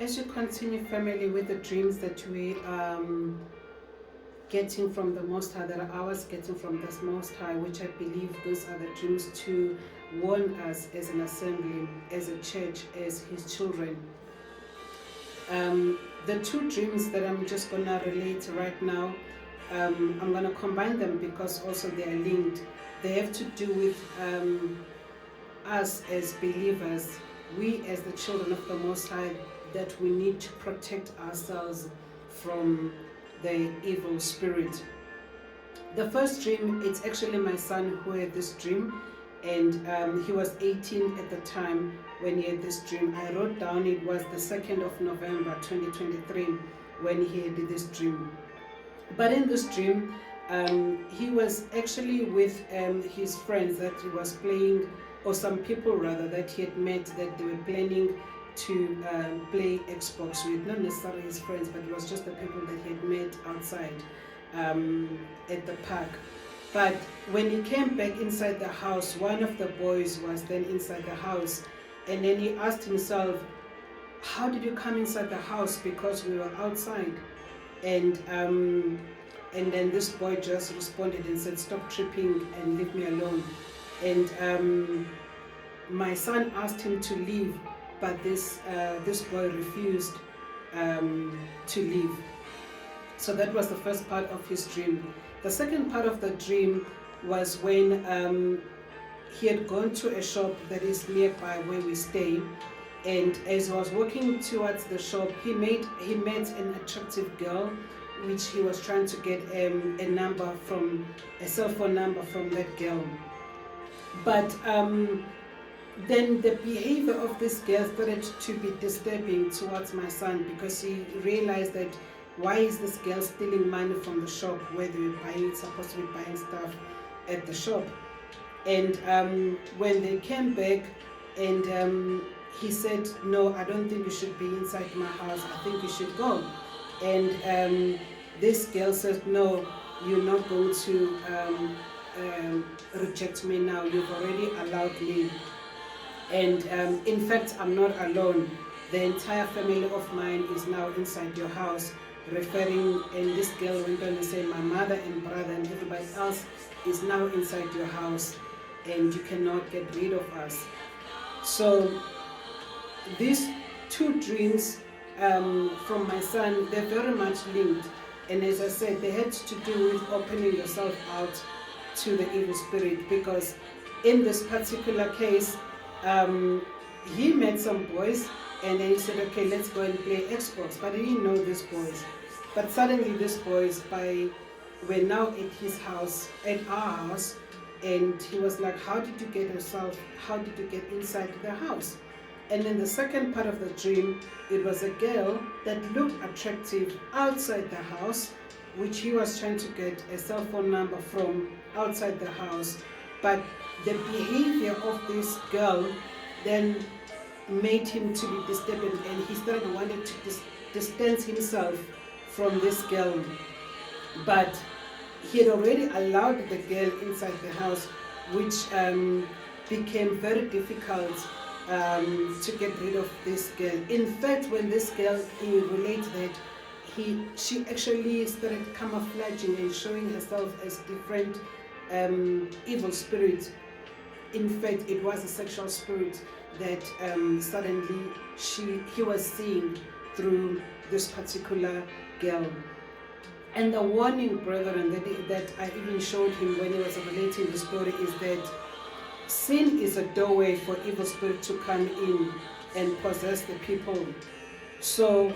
As you continue, family, with the dreams that we getting from the Most High, that are ours getting from the Most High, which I believe those are the dreams to warn us as an assembly, as a church, as His children. The two dreams that I'm just going to relate right now, I'm going to combine them because also they are linked. They have to do with us as believers, we as the children of the Most High, that we need to protect ourselves from the evil spirit. The first dream, it's actually my son who had this dream, and he was 18 at the time when he had this dream. I wrote down it was the 2nd of November 2023 when he had this dream. But in this dream, he was actually with his friends that he was playing, or some people rather that he had met, that they were planning to play Xbox with, not necessarily his friends, but it was just the people that he had met outside at the park. But when he came back inside the house, one of the boys was then inside the house, and then he asked himself, how did you come inside the house, because we were outside? And then this boy just responded and said, stop tripping and leave me alone. And my son asked him to leave, but this boy refused to leave. So that was the first part of his dream. The second part of the dream was when he had gone to a shop that is nearby where we stay, and as he was walking towards the shop, he met an attractive girl, which he was trying to get a cell phone number from that girl. But then the behavior of this girl started to be disturbing towards my son, because he realized that why is this girl stealing money from the shop where they were supposed to be buying stuff at the shop. And when they came back, and he said, no, I don't think you should be inside my house, I think you should go. And this girl said, no, you're not going to reject me now, you've already allowed me. And in fact, I'm not alone, the entire family of mine is now inside your house, referring, and this girl went on to say, my mother and brother and everybody else is now inside your house, and you cannot get rid of us. So these two dreams from my son, they're very much linked, and as I said, they had to do with opening yourself out to the evil spirit, because in this particular case, he met some boys, and then he said, okay, let's go and play Xbox, but he didn't know these boys. But suddenly these boys were now at his house, at our house, and he was like, how did you get inside the house? And then the second part of the dream, it was a girl that looked attractive outside the house, which he was trying to get a cell phone number from outside the house. But the behavior of this girl then made him to be disturbed, and he started wanting to distance himself from this girl. But he had already allowed the girl inside the house, which became very difficult to get rid of this girl. In fact, when this girl, he relates that she actually started camouflaging and showing herself as different evil spirit. In fact, it was a sexual spirit that suddenly he was seeing through this particular girl. And the warning, brethren, that I even showed him when he was relating the story is that sin is a doorway for evil spirit to come in and possess the people. So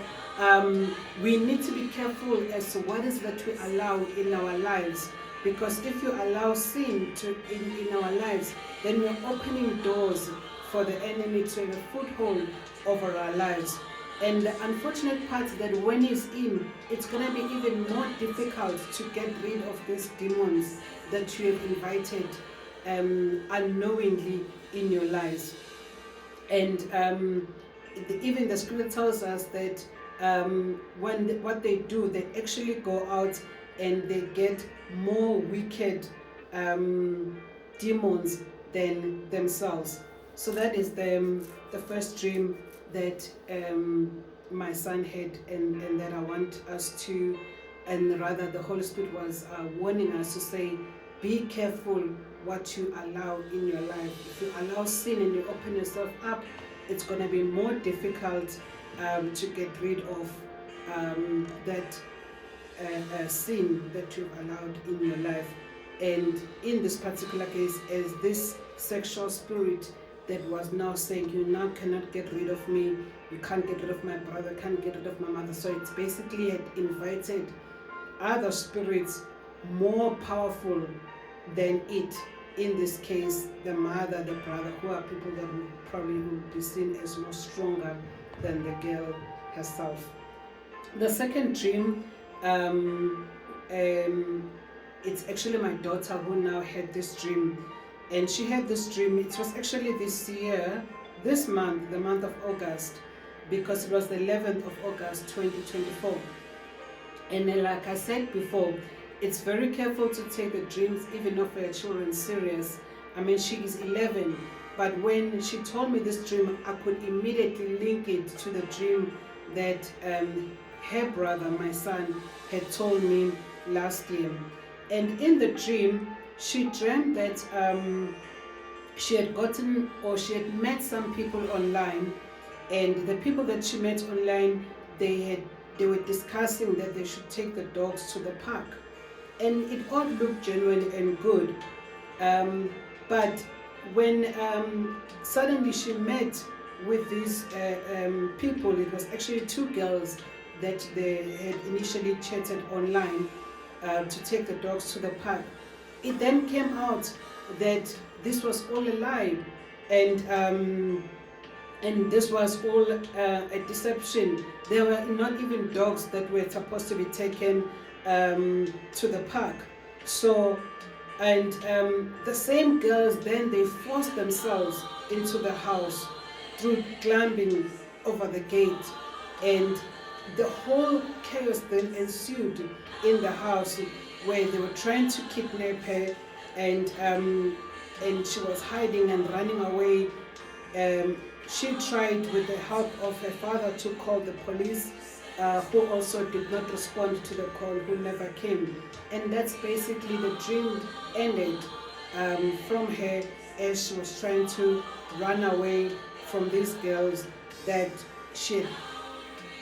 we need to be careful as to what is that we allow in our lives, because if you allow sin in our lives, then we're opening doors for the enemy to have a foothold over our lives. And the unfortunate part is that when he's in, it's going to be even more difficult to get rid of these demons that you have invited unknowingly in your lives. And even the scripture tells us that what they do, they actually go out and they get more wicked demons than themselves. So that is the first dream that my son had, and that I want us to, and rather the Holy Spirit was warning us to say, be careful what you allow in your life. If you allow sin and you open yourself up, it's going to be more difficult to get rid of that sin that you've allowed in your life. And in this particular case, as this sexual spirit that was now saying, you now cannot get rid of me, you can't get rid of my brother, can't get rid of my mother. So it's basically had invited other spirits more powerful than it. In this case, the mother, the brother, who are people that would probably be seen as more stronger than the girl herself. The second dream, it's actually my daughter who now had this dream. And she had this dream, it was actually this year, this month, the month of August, because it was the 11th of August 2024. And like I said before, it's very careful to take the dreams even of her children serious. I mean, she is 11, but when she told me this dream, I could immediately link it to the dream that her brother, my son, had told me last year. And in the dream, she dreamt that she had gotten, or she had met some people online, and the people that she met online, they were discussing that they should take the dogs to the park. And it all looked genuine and good. But when suddenly she met with these people, it was actually two girls that they had initially chatted online to take the dogs to the park. It then came out that this was all a lie, and this was all a deception. There were not even dogs that were supposed to be taken to the park. So, and the same girls, then they forced themselves into the house through climbing over the gate, and the whole chaos then ensued in the house, where they were trying to kidnap her, and she was hiding and running away. She tried, with the help of her father, to call the police, who also did not respond to the call, who never came. And that's basically the dream ended from her, as she was trying to run away from these girls that she had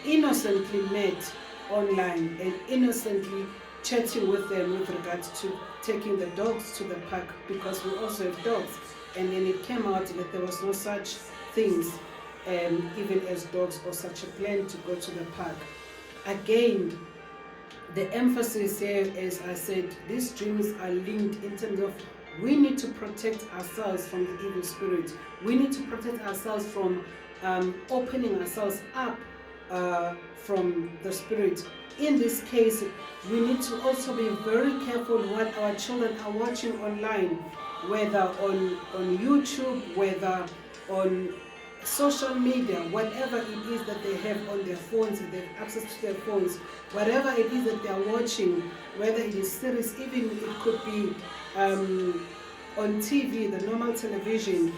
innocently met online and innocently chatting with them with regards to taking the dogs to the park, because we also have dogs. And then it came out that there was no such things, even as dogs, or such a plan to go to the park. Again, the emphasis here, as I said, these dreams are linked in terms of we need to protect ourselves from the evil spirit. We need to protect ourselves from opening ourselves up from the spirit. In this case, we need to also be very careful what our children are watching online, whether on YouTube, whether on social media, whatever it is that they have on their phones, if they have access to their phones, whatever it is that they are watching, whether it is series, even it could be on TV, the normal television,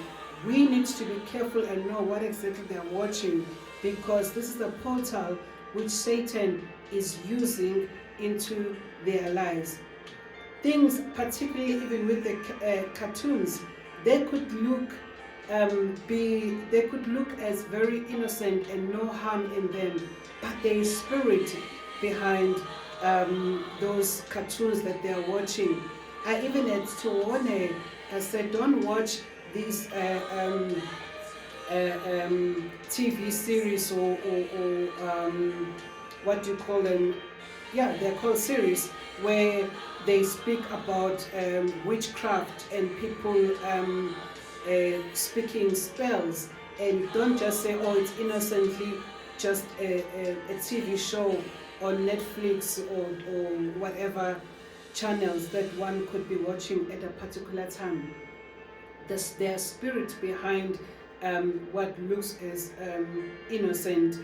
we need to be careful and know what exactly they are watching, because this is the portal which Satan is using into their lives. Things, particularly even with the cartoons, they could look as very innocent and no harm in them, but there is spirit behind those cartoons that they are watching. I even had to warn her. I said, don't watch these TV series or what do you call them? Yeah, they're called series, where they speak about witchcraft and people speaking spells. And don't just say, oh, it's innocently just a TV show on Netflix or whatever channels that one could be watching at a particular time. Their spirit behind what looks as innocent.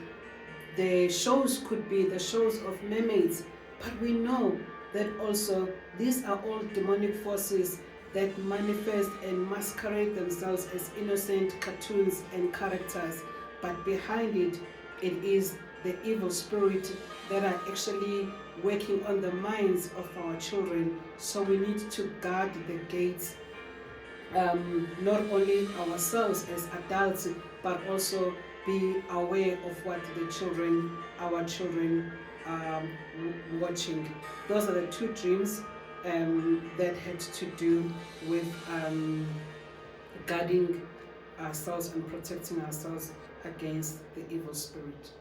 The shows could be the shows of mermaids, but we know that also these are all demonic forces that manifest and masquerade themselves as innocent cartoons and characters. but behind it, it is the evil spirit that are actually working on the minds of our children. So we need to guard the gates, not only ourselves as adults, but also be aware of what our children watching. Those are the two dreams that had to do with guarding ourselves and protecting ourselves against the evil spirit.